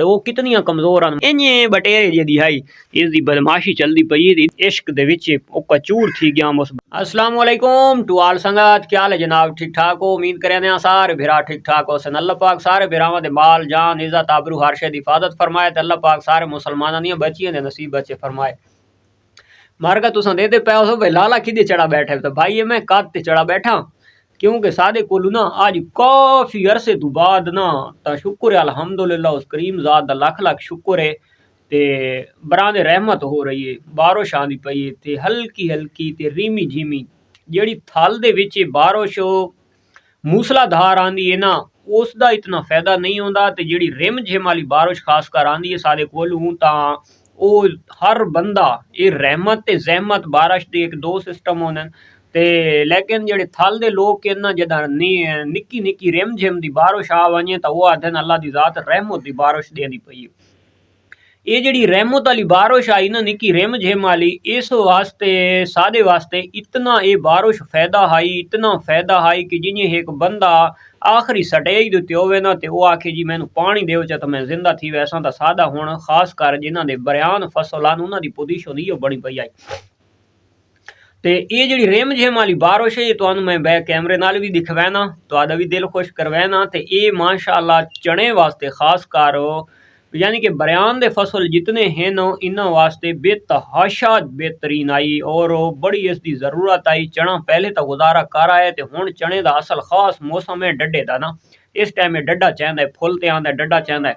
वो कितनियां कमजोर हैं। इन्हें बटेरे जी हाई इसकी बदमाशी चलती पई, इश्क दे विच ओका चूर थी गया। अस्सलाम वालेकुम टू आल संगत, क्या हाल है जनाब? ठीक ठाक हो? उम्मीद करें सारे बिरा ठीक ठाक हो। सन अल्लाह पाक सारे बिरावां दे माल जान इज्जत आबरू हर शे दी हिफाजत फरमाए। ते अल्लाह पाक सारे मुसलमानां दी बच्चियां दे नसीब बच्चे फरमाए। मार का तुसा दे पे हो भाई लाला किदे चढ़ा बैठे, तो भाई ये मैं कद ते चढ़ा बैठा, क्योंकि सादे कोलू ना आज काफी अरसे तो बाद ना ता शुक्र है अल्हम्दुलिल्लाह उस करीम ज़ात दा लख लख शुक्र है। ते बराने रहमत हो रही है, बारिश आंदी पई है ते हल्की हल्की ते रीमी झीमी जेड़ी थल दे विच बारिश मूसलाधार आंदी है ना, उसका इतना फायदा नहीं होता। ते जेड़ी रिम झिम वाली बारिश खासकर आंदी है सादे कोलू ता ओ हर बंदा ये रहमत ते जहमत बारिश दे एक दो सिस्टम होने ते, लेकिन जेड़े थल दे लोग के ना जदा निक्की निक्की रिम झिम दी बारिश आ वने तो वो आखदे अल्लाह दी जात रहमत दी बारिश देंदी पई। ये जेड़ी रहमत वाली बारिश आई ना निक्की रिम झिम वाली, इस वास्ते सादे वास्ते इतना ये बारिश फायदा हाई, इतना फायदा हाई कि जिन्हें एक बंदा आखिरी स्टेज उत्ते होवे ना ते वो आखे जी मैनू पानी देओ चा तो मैं जिंदा थी वैसा तो सादा हुण खास कर जिन्हां दे बरयान फसल आन उन्हां दी पोजीशन इहो बनी पई आई। ते ये जेड़ी रिम झिम वाली बारिश है तो मैं बैक कैमरे नाल भी दिखवैना तो भी दिल खुश करवैना। ते ये माशाअल्लाह चने वास्ते खास कर यानी कि बरयान दे फसल जितने हैं इन्हों वास्ते बेतहाशा बेहतरीन आई और बड़ी इसकी जरूरत आई। चना पहले तो गुजारा कर आए तो हुण चने का असल खास मौसम है डड्डे का ना, इस टाइम डड्डा चाहिए, फुल तो आंदा डड्डा चाहिए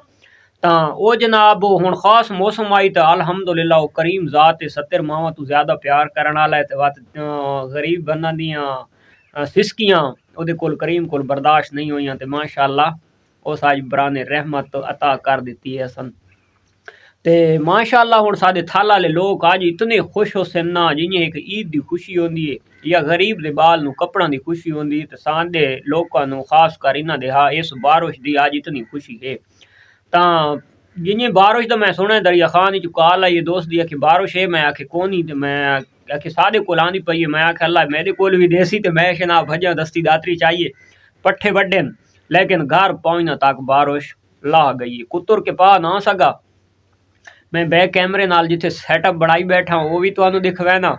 तो वो जनाब हुण खास मौसम आई तो अल्हम्दुलिल्लाह वो करीम ज़ात 70 मावां तो ज्यादा प्यार करने वाला है। तो वत गरीब बंदा दियां सिसकियां उहदे कोल करीम कोल बर्दाश्त नहीं हुई तो माशाअल्लाह उस अज बराने रहमत अता कर दी है सन। ते माशाअल्लाह हुण साडे थल वाले लोग अज इतने खुश हो सन ना, जियां एक ईद की खुशी होंदी है या गरीब दे बाल नू कपड़ा की खुशी होंदी है, तो साडे लोकां नू खास कर इन्हां दे इस बारिश की अज इतनी खुशी है। ता जिन्हें बारिश तो मैं सुने दरिया खान कॉल आई दोस्त दी कि बारिश है, मैं आखे कौन ही, तो मैं आखे सादे कोल आंदी पई है, मैं आखे अल्लाह मेरे कोल भी देसी तो मैं शना भजा दस्ती दातरी चाहिए पट्ठे वड्डे, लेकिन घर पहुंचना तक बारिश ला गई है। कुत्तर के पा ना सका, मैं बैक कैमरे नाल जिथे सैटअप बनाई बैठा वो भी तुहानू दिखवैना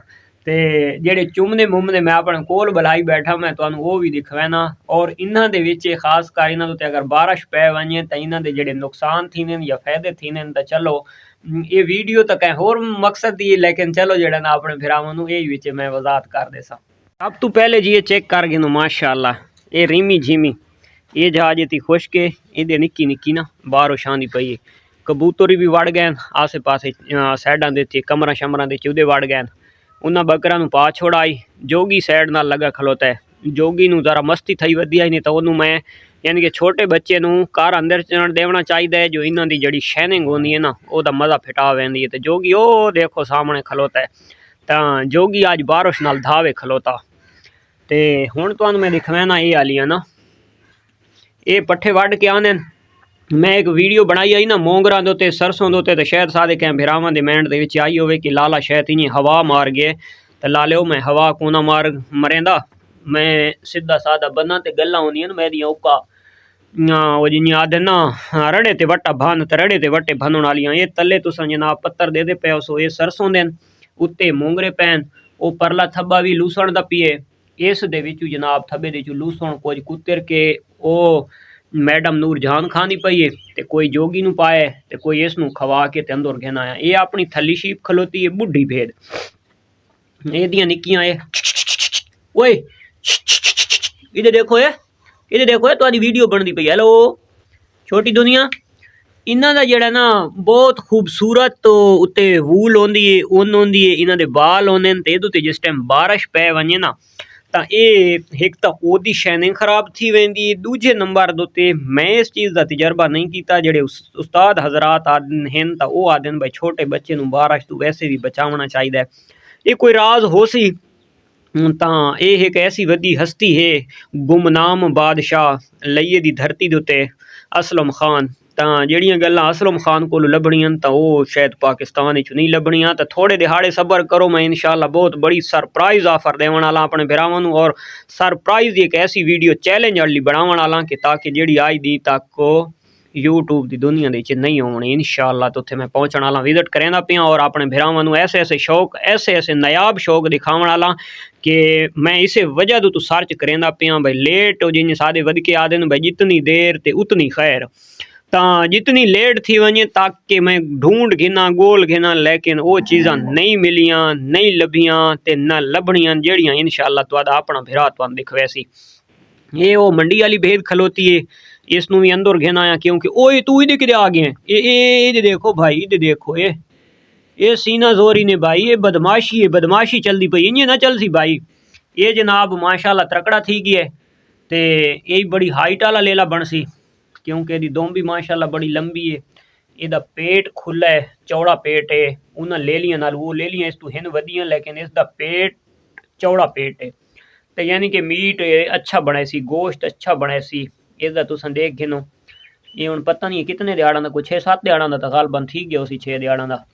ते जेड़े चुमने मुमने मैं अपने कोल बुलाई बैठा मैं तुहानू वो भी दिखवैना। और इन्हां दे विच खास कर इन्हां दे अगर बारिश पै वने तो इन्हां दे जेड़े नुकसान थीने या फायदे थीने तो चलो ये वीडियो तो कहीं होर मकसद ही, लेकिन चलो जेड़ा ना अपने फिरावां नू यही विच मैं वजाहत कर देसा। अब तू पहले जी ये चेक कर गिनो माशाअल्लाह ये रीमी झीमी ये जहाज इतनी खुश्क है, ये निक्की निक्की ना बारिश आंदी पई है। कबूतर भी वड़ गए आसे पासे सैडा दे कमरा शमरा दे चूदे वड़ गए, उन्होंने बकरा नू पा छोड़ाई। जोगी सैड नाल लगा खलोता है, जोगी नू जरा मस्ती थी वधी आई नहीं तो उन्होंने मैं यानी कि छोटे बच्चे नू घर अंदर चढ़न देना चाहिए, जो इन्हों की जी शाइनिंग होंगी है ना वह मज़ा फिटा वही है। तो जोगी ओ देखो सामने खलोता है, तो जोगी अज बारिश नाल धावे खलोता। तो हुण तुहानू मैं दिखवैना ये आलियां ना ये पट्ठे वढ़ के आने, मैं एक वीडियो बनाई आई ना मोंगरा दे उत्ते सरसों दे उत्ते, तो शायद सादे कैं भिरावां दे मैंड दे विच आई होवे कि लाला शायद इं हवा मार गए, तो लाले मैं हवा को ना मार मरेंदा, मैं सीधा सादा बना तो गल्लां होंदियां न मेरियां ओका वो जियां आदे ना रड़े ते वट्टा भन तो रड़े ते वट्टे भनण वालियां। ये तले तुसां जनाब पत्तर दे पे सो ये सरसों देन उत्ते मोंगरे पैन, वो परला थब्बा भी लूसण दा पिए, इस दे विचू जनाब थब्बे दे विचू लूसण कुछ कुतर के ओ मैडम नूर जहान खानी पई है, तो कोई जोगी नू पाए तो कोई इस नू खवा के अंदर घेना आया। ये अपनी थली शीप खलोती है बुढ़ी भेद, ये दियां निक्कियां ये ओए इधर देखो इधर देखो ये तुहाडी वीडियो बनती पई। हेलो छोटी दुनिया, इन्हां दा जेड़ा ना बहुत खूबसूरत तो उत्ते वूल होंदी है, ऊन होंदी है, इन्हां दे बाल होंदे न, ते इहदे जिस टाइम बारिश पै वने ना तो ये एक तो ओदी शाइनिंग खराब थी वेंदी, दूजे नंबर दोते मैं इस चीज़ का तजर्बा नहीं किया। जेड़े उस्ताद हजरात हैं तो वो आदे भाई छोटे बच्चे नू बारिश तो वैसे भी बचावना चाहिए। ये कोई राज हो सी तो ये एक ऐसी वड्डी हस्ती है गुमनाम बादशाह लइए दी धरती दे उत्ते असलम खान, तो जड़ियाँ गल्लां असलम खान को लभणियां तो वो शायद पाकिस्तान नहीं लभणियां। तो थोड़े दिहाड़े सबर करो, मैं इंशाल्लाह बहुत बड़ी सरप्राइज ऑफर देवन वाला अपने भरावां नू, और सरप्राइज एक ऐसी वीडियो चैलेंज वाली बनावन वाला कि ताकि जड़ी आज दी तक यूट्यूब की दुनिया के नहीं होनी इंशाअल्लाह। तो उत्थे मैं पहुँचने वाला विजिट करेंदा पिया और अपने भरावां नूं ऐसे ऐसे शौक ऐसे ऐसे नायाब शौक दिखावन वाला कि मैं इसे वजह तो सर्च करेंदा पिया भाई लेट जिन्हें सादे वध के आदे भाई जितनी देर ते उतनी खैर। जितनी लेट थी वजे ताकि मैं ढूंढ घिना गोल घिना लेकिन वो चीज़ा नहीं मिलियां नहीं लभियां ते न लभनियां जड़ियां इंशाअल्लाह तुहाडा अपना भरा तुहानू दिखवैसी। ये वो मंडी वाली भेद खलोती है इसनू भी अंदर घेना आया क्योंकि ओए तू इधर किधर आ गए ये देखो भाई इधर देखो ये सीना जोरी ने भाई ये बदमाशी चलती पई इं ना चल सी भाई। ये जनाब माशाल्लाह तकड़ा थी गया है तो यही बड़ी हाइट वाला लेला बन सी क्योंकि यदी दोम भी माशाल्लाह बड़ी लंबी है। ਇਹਦਾ पेट खुला है चौड़ा पेट है उन्हें ले लिया नाल वो ले लिया इस तू हिन वधियां लेकिन इसका पेट चौड़ा पेट है तो यानी कि मीट अच्छा बने सी गोश्त अच्छा बने सी। इसका तुम देख गिनो ये हूँ पता नहीं कितने दिहाड़ा का कोई 6-7 दिहाड़ा का तो गालबन थी गया उसी 6 दिहाड़ा का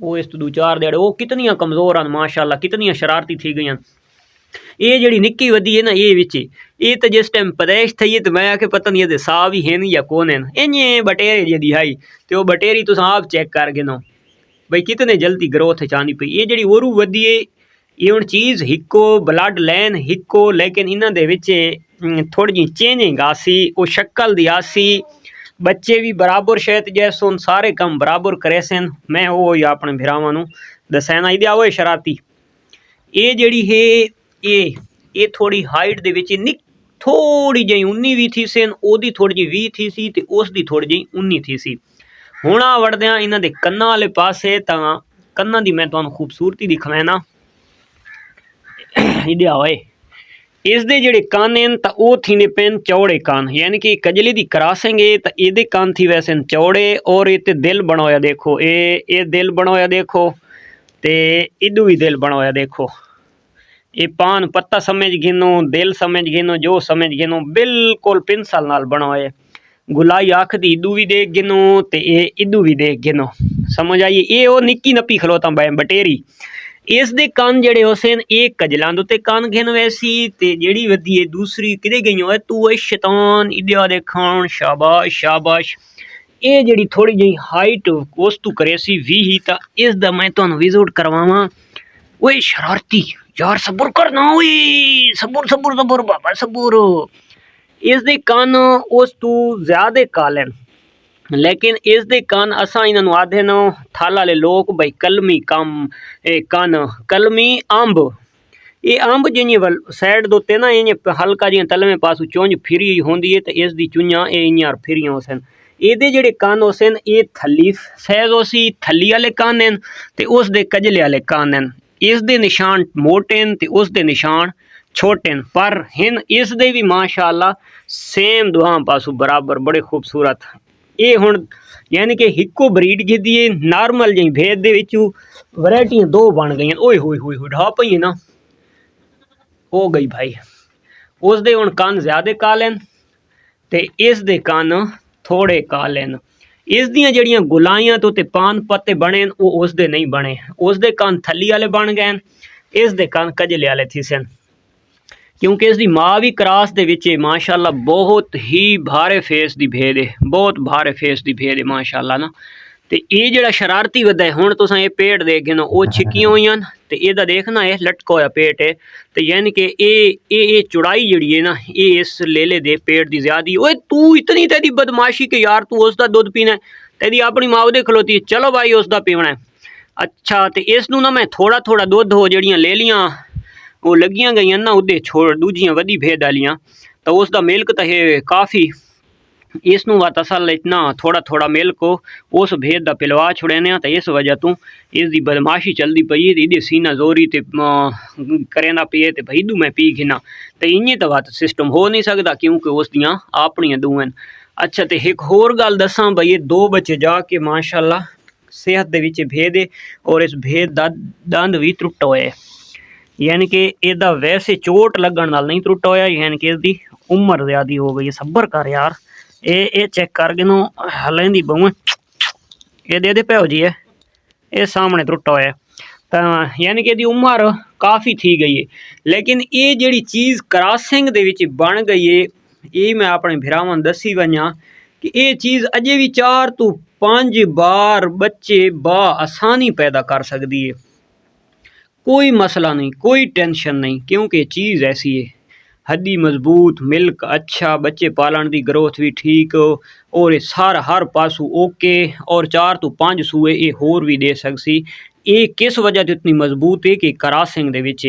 वो इस तो 2-4 दिहाड़े वो कितनियां कमज़ोर हैं माशाल्लाह कितनियां शरारती थी गई। ये जी निक्की वधी है ना ये विच ये तो जिस टाइम पैदाइश थी तो मैं आके पता नहीं सा भी हैं या कौन है इं बटेरे जी दिहाई तो वो बटेरी तुम आप चेक कर गिनो भाई कितने जल्दी ग्रोथ चाहती पई। ये जी ओरू वधी है ये हूँ चीज़ हिको ब्लड लैन हिको लेकिन इन्हों के थोड़ी जी चेंजिंग आसी वो शक्ल दी आसी बच्चे भी बराबर शायद जैसे उन सारे काम बराबर करे सन। मैं वो अपने भरावां नूं दसैना इहदे आओ शरारती ये जड़ी है ये थोड़ी हाइट दे विच निक थोड़ी जी 19 भी थी सन ओदी थोड़ी जी 20 थी सी ते उसदी थोड़ी जी 19 थी सी। हुण आ वड़दियां इन्हां दे कन्नां वाले पासे तां कन्नां दी मैं तुहानूं खूबसूरती दिखावैना इहदे आओए इसदे जिहड़े कन्न हैं तां ओह थींदे पेन चौड़े कन्न यानी कि कजली दी क्रॉसिंग है तां इहदे कन्न थी वैसे चौड़े और इत्ते दिल बना होया देखो ये दिल बना होया देखो ते इदू भी दिल बना होया देखो ये पान पत्ता समझ गिनो दिल समझ गिनो जो समझ गिनो बिल्कुल पिंसल नाल बना होया। गुलाई आख दी इदू भी देख गिनो ते ये इदू भी देख गिनो समझ आई। ये वो निक्की नप्पी खलोता बटेरी इस दे कन्न जड़े होसन एक कजलां दे उत्ते कन्न गिन वैसी ते जेड़ी वधी है दूसरी किदे गई है तू ए शैतान इधर देखण शाबाश शाबाश। ये जड़ी थोड़ी जी हाइट उस तू करे सी भी ही ता इस दा मैं तुहानूं विजिट करवावां। ओए शरारती यार सब्र करना ओए सब्र सब्र सब्र बाबा सब्र। इस दे कन्न उस तू ज्यादा काले लेकिन इस दे कन असा इन्हों आधे न थल वाले लोग भाई कलमी कम कन कलमी अंब ये अंब जिं सैड दोते ना इं हल्का जिं तलवें पासों चुंझ फिरी होंदी है तो इसकी चुंझां ये इं फिरियां होसन। ये जेडे कन होसन ये थली सैज होसी थली वाले कन हैं तो उसके कजले वाले कन हैं। इसके निशान मोटे हैं तो उसके निशान छोटे हैं पर हिन इसके भी माशाअल्लाह सेम दुआ पासों बराबर बड़े खूबसूरत। ये हुण यानी कि हिको ब्रीड गिदी है नॉर्मल जी भेद दे विचों वैरायटियां दो बन गई। ओए होए होए होए ढा पई ना हो गई भाई उसदे हुण कन्न ज़्यादा काले हैं ते इस दे कन्न थोड़े काले हैं। इस दियां जड़ियां गुलाइयां तो ते पान पत्ते बने वो उसदे नहीं बने उसदे कन्न थली वाले बन गए इस दे कन्न कजले वाले थी सन क्योंकि इसकी माँ भी क्रॉस दे विच माशाअल्लाह बहुत ही भारे फेस की भेद है बहुत भारे फेस की भेद है माशाअल्लाह ना। तो ये जड़ा शरारती वधा है हुण तुसां ये पेट देख गिनो वो छिक्कियां हुई तो यदा देखना है लटका होया पेट है तो यानी कि ये चौड़ाई जड़ी है ना ये इस लेले दे पेट की ज्यादा। ओए तू इतनी तेरी बदमाशी के यार तू उसका दुध पीना है तेरी अपनी माँ दे खलोती है चलो भाई उसका पीवना है। अच्छा तो इसनू ना मैं थोड़ा थोड़ा दुध हो जड़ियाँ ले लियाँ वो लगियां गई ना उदे छोड़ दूजियां वधी भेद वालियां तो उसका मिल्क तो है काफ़ी इसनू वा तसल इतना थोड़ा थोड़ा मिल्क को उस भेद का पिलवा छुड़ने तो इस वजह तू इसकी बदमाशी चलती पई इधे सीना जोरी ते करेंदा पे तो भाई दू मैं पी गिना तो इं तो वत सिस्टम हो नहीं सकता क्योंकि उसदियाँ अपनियां दूएं। अच्छा तो एक होर गल दसा भाई ये 2 बच्चे जाके माशाअल्लाह सेहत दे विच भेद है और इस भेद का दंद भी त्रुटा होया यानी कि इसका वैसे चोट लगन नाल नहीं त्रुटा होया यानी कि इसकी उम्र ज़्यादा हो गई है। सब्र कर यार ये चेक कर गिनो हलेंदी बहु ये दे भैओ जी है ये सामने त्रुटा होया तो यानी कि इसकी उम्र काफ़ी थी गई है लेकिन ये जड़ी चीज़ क्रॉसिंग दे विच बन गई है ये मैं अपने भरावां दसी वजां कि ये चीज़ अजे भी 4 तो 5 बार बच्चे बा आसानी पैदा कर सकती है। कोई मसला नहीं, कोई टेंशन नहीं, क्योंकि चीज़ ऐसी है। हड्डी मजबूत, मिल्क अच्छा, बच्चे पालन की ग्रोथ भी ठीक और सारा हर पासू ओके। और 4 तो 5 सूए ये होर भी दे सकसी। ये किस वजह तो इतनी मजबूत है कि क्रॉसिंग दे विच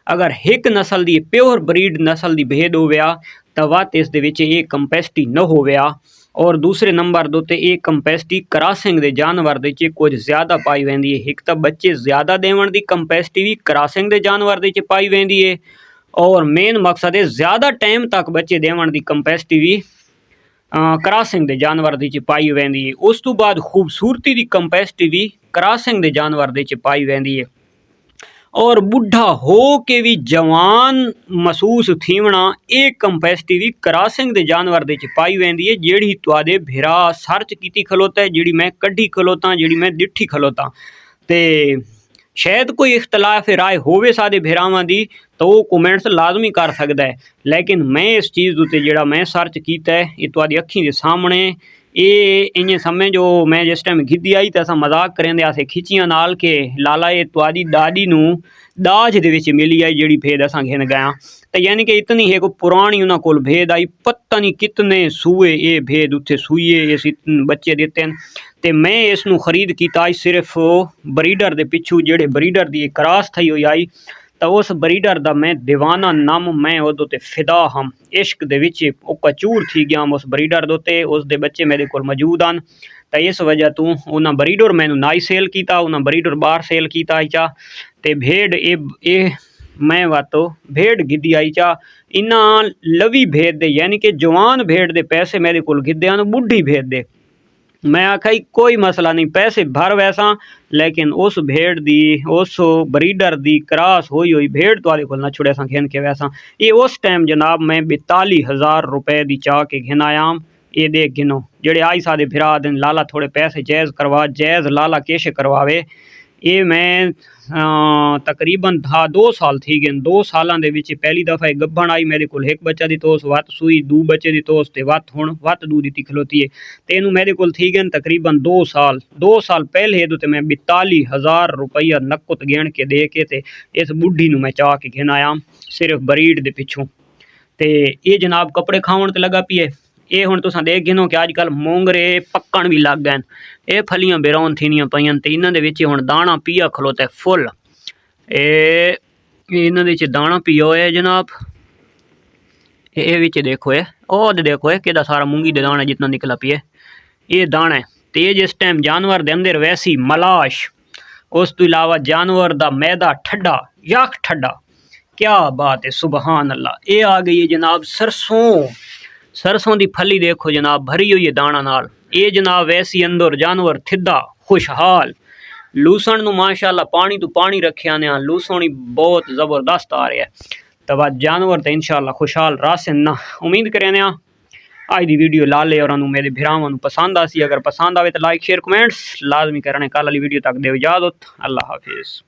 अगर एक नस्ल की प्योर ब्रीड नस्ल की भेद होवया तो वत इस दे विच ये कंपैसिटी न होवया। और दूसरे नंबर दो ते ये कंपैसिटी क्रॉसिंग दे जानवर दे कुछ ज़्यादा पाई वेंदी है। एक तो बच्चे ज़्यादा देवन की कंपैसिटी भी क्रॉसिंग दे जानवर दे पाई वेंदी है। और मेन मकसद है ज़्यादा टाइम तक बच्चे देवन की कंपैसिटी भी क्रॉसिंग दे जानवर दे पाई वेंदी है। उस तो बाद खूबसूरती की कंपैसिटी भी क्रॉसिंग दे जानवर दे पाई वेंदी है। और बुढ़ा हो के भी जवान महसूस थीवना एक कंपैसिटी भी क्रॉसिंग दे जानवर दे पाई वेंदी है। जेड़ी तुआदे भिरा सर्च कीती खलोता है, जेड़ी मैं कढ़ी खलोता, जेड़ी मैं दिठी खलोता, ते शायद कोई इख्तलाफ राय होवे सादे भिरावां दी तो वो कमेंट्स लाजमी कर सकता है। लेकिन मैं इस चीज़ उत्ते जेड़ा मैं सर्च कीता है ये तुआदी अखीं दे सामने ये इं समय जो मैं जिस टाइम गिद्दी आई तो अस मजाक करेंदे आसे खिचियां नाल के लाला ये तुआदी दादी नू दाज दे विच मिली आई जेड़ी भेद असां घिन गया। तो यानी कि इतनी है को पुरानी उन्होंने कोल भेद आई, पता नहीं कितने सूए ये भेद उत्थे सूइए इस बच्चे देते हैं। तो मैं इसनू खरीद किया आई सिर्फ ब्रीडर दे पिछू, जेड़े ब्रीडर दी क्रॉस थी हुई आई। तो उस ब्रीडर दा मैं दीवाना नम, मैं उदो ते फिदा हम, इश्क दे विच ओका चूर थी गया उस ब्रीडर दो ते। उस दे बच्चे मेरे कोल मौजूद हैं। तो इस वजह तू उन्हें ब्रीडर मैनू नाई सेल किया, उन्हें ब्रीडर बाहर सेल किया आई चा। ते भेड़ ए मैं वातो भेड़ गिद्दी आई चा इन्ना लवी भेद दे, यानी कि जवान भेड़ दे पैसे मेरे कोल गिद्दे हैं बुढ़ी भेद दे। मैं आखा कोई मसला नहीं, पैसे भर वैसा, लेकिन उस भेड़ दी उस ब्रीडर दी क्रॉस हुई भेड़ तुआदे कोल ना छुड़े सा घिन के वैसा। ये उस टाइम जनाब मैं 42,000 रुपए दी चाह के घिन आया। ये देख गिनो जेड़े आई सादे फिरा दिन लाला थोड़े पैसे जायज़ करवा, जायज़ लाला किश करवावे। ये मैं तकरीबन 2 साल थी गए। 2 सालों के पहली दफ़ा एक गब्बन आई मेरे को, एक बच्चा दी तोस वत सूई, 2 बच्चे दी तोस ते वत हुण वत 2 दी खलोती है। तो इनू मेरे को थी गए तकरीबन 2 साल। 2 साल पहले तो मैं 42,000 रुपया नकुत गिन के दे के ते इस बुढ़ी नू मैं चाह के घिन आया सिर्फ ब्रीड दे पिछू। तो ये जनाब कपड़े खावन ते लगा पिए। ये हुण तुसां देख गिनो कि अजकल मोंगरे पक्कण भी लग गए। ये फलियां बिरौन थीनियां पईयां ते इन्हां दे विच हुण दाना पिया खलोता है फुल। इन्हां दे विच दाना पिया है जनाब। ये विच देखो है और देखो है कि सारा मूंगी दे दाना जितना निकला पिए ये दाना है। तो ये जिस टाइम जानवर दे अंदर वैसी मलाश, उस तो इलावा जानवर दा मैदा ठड्डा यक ठड्डा, क्या बात है सुबहान अल्लाह। ये आ गई है जनाब सरसों, सरसों की फली देखो जनाब भरी हुई है दाना नाल। ये जनाब वैसी अंदर जानवर थिदा खुशहाल। लूसण नू माशाअल्लाह पानी तो पानी रखे आने, लूसण ही बहुत ज़बरदस्त आ रहा है। तो बाद जानवर तो इंशाअल्लाह खुशहाल रासन ना उम्मीद करें। आज की वीडियो लाले और मेरे भिरावां पसंद आसी। अगर पसंद आए तो लाइक शेयर कमेंट्स लाजमी करने। कल वाली वीडियो तक दे इजाजत। अल्लाह हाफिज़।